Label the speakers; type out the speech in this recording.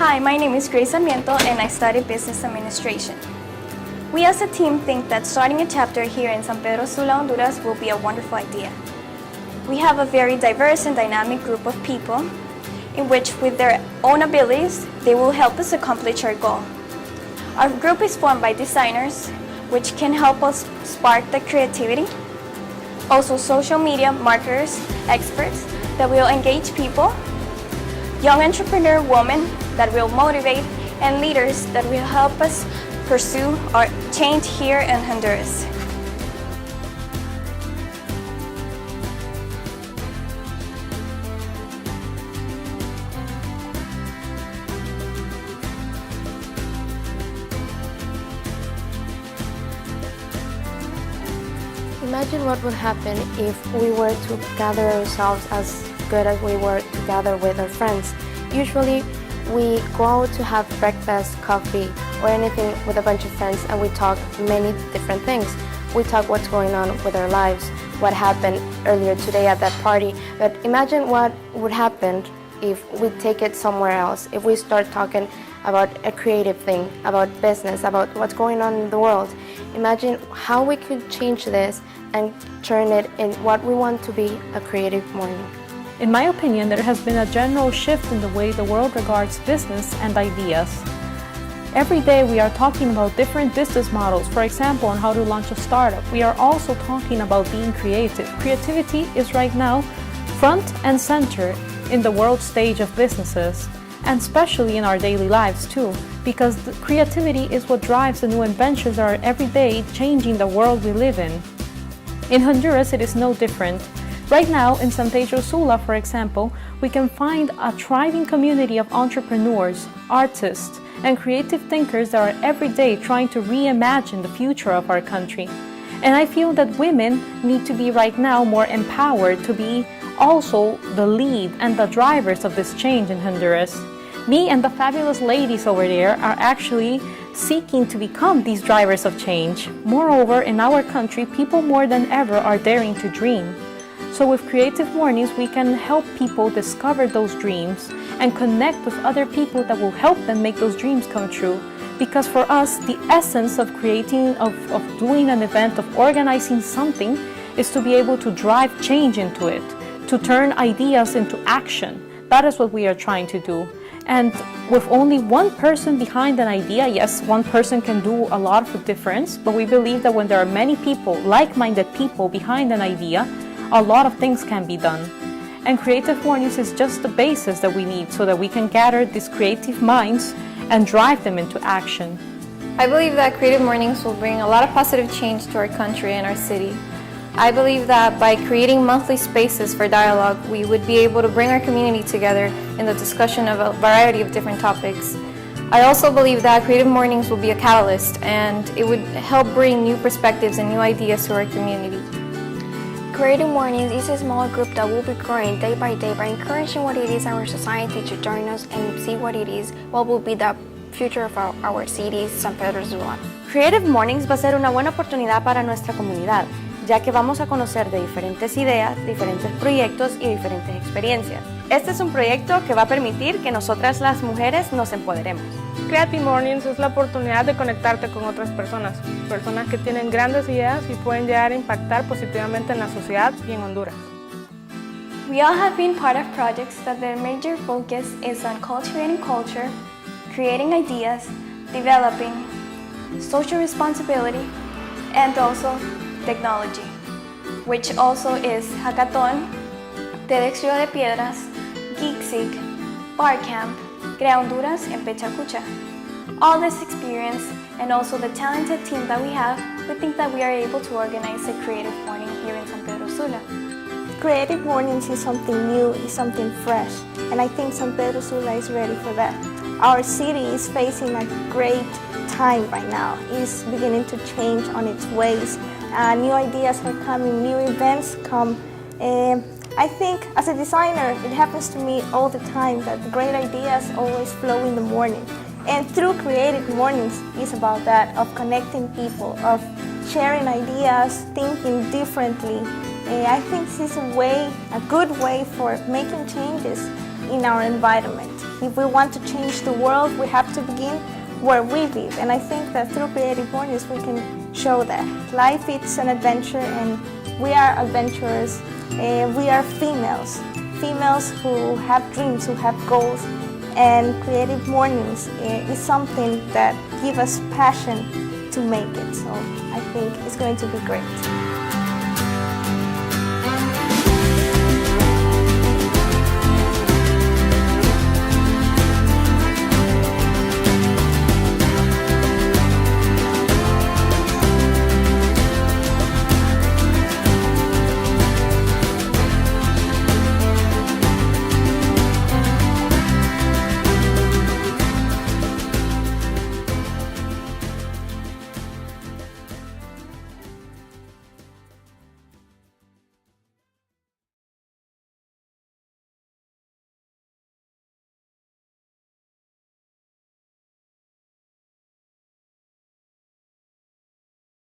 Speaker 1: Hi, my name is Grace Sarmiento and I study Business Administration. We as a team think that starting a chapter here in San Pedro Sula, Honduras will be a wonderful idea. We have a very diverse and dynamic group of people in which with their own abilities, they will help us accomplish our goal. Our group is formed by designers, which can help us spark the creativity. Also social media marketers, experts that will engage people, young entrepreneur women that will motivate, and leaders that will help us pursue our change here in Honduras.
Speaker 2: Imagine what would happen if we were to gather ourselves as good as we were together with our friends. Usually we go out to have breakfast, coffee, or anything with a bunch of friends and we talk many different things. We talk what's going on with our lives, what happened earlier today at that party. But imagine what would happen if we take it somewhere else, if we start talking about a creative thing, about business, about what's going on in the world. Imagine how we could change this and turn it in what we want to be, a creative morning.
Speaker 3: In my opinion, there has been a general shift in the way the world regards business and ideas. Every day we are talking about different business models, for example, on how to launch a startup. We are also talking about being creative. Creativity is right now front and center in the world stage of businesses, and especially in our daily lives too, because the creativity is what drives the new inventions that are every day changing the world we live in. In Honduras, it is no different. Right now, in San Pedro Sula, for example, we can find a thriving community of entrepreneurs, artists, and creative thinkers that are every day trying to reimagine the future of our country. And I feel that women need to be right now more empowered to be also the lead and the drivers of this change in Honduras. Me and the fabulous ladies over there are actually seeking to become these drivers of change. Moreover, in our country, people more than ever are daring to dream. So with Creative Mornings, we can help people discover those dreams and connect with other people that will help them make those dreams come true. Because for us, the essence of creating, of doing an event, of organizing something, is to be able to drive change into it, to turn ideas into action. That is what we are trying to do. And with only one person behind an idea, yes, one person can do a lot of the difference, but we believe that when there are many people, like-minded people behind an idea, a lot of things can be done. And Creative Mornings is just the basis that we need so that we can gather these creative minds and drive them into action.
Speaker 4: I believe that Creative Mornings will bring a lot of positive change to our country and our city. I believe that by creating monthly spaces for dialogue, we would be able to bring our community together in the discussion of a variety of different topics. I also believe that Creative Mornings will be a catalyst and it would help bring new perspectives and new ideas to our community.
Speaker 5: Creative Mornings is a small group that will be growing day by encouraging what it is our society to join us and see what it is, what will be the future of our city, San Pedro Sula.
Speaker 6: Creative Mornings va a ser una buena oportunidad para nuestra comunidad, ya que vamos a conocer de diferentes ideas, diferentes proyectos y diferentes experiencias. Este es un proyecto que va a permitir que nosotras las mujeres nos empoderemos.
Speaker 7: Creative Mornings es la oportunidad de conectarte con otras personas que tienen grandes ideas y pueden llegar a impactar positivamente en la sociedad y en Honduras.
Speaker 1: We all have been part of projects that their major focus is on cultivating culture, creating ideas, developing, social responsibility, and also technology, which also is Hackathon, TEDx Río de Piedras, Geeksig, Barcamp, Crea Honduras, and Pechacucha. All this experience and also the talented team that we have, we think that we are able to organize a creative morning here in San Pedro Sula.
Speaker 8: Creative Mornings is something new, is something fresh, and I think San Pedro Sula is ready for that. Our city is facing a great time right now. It's beginning to change on its ways. New ideas are coming, new events come. I think as a designer, it happens to me all the time that the great ideas always flow in the morning. And through Creative Mornings, it's about that, of connecting people, of sharing ideas, thinking differently. I think this is a good way for making changes in our environment. if we want to change the world, we have to begin where we live. And I think that through Creative Mornings, we can show that. Life is an adventure, and we are adventurers. We are females who have dreams, who have goals. And Creative Mornings is something that gives us passion to make it. So I think it's going to be great.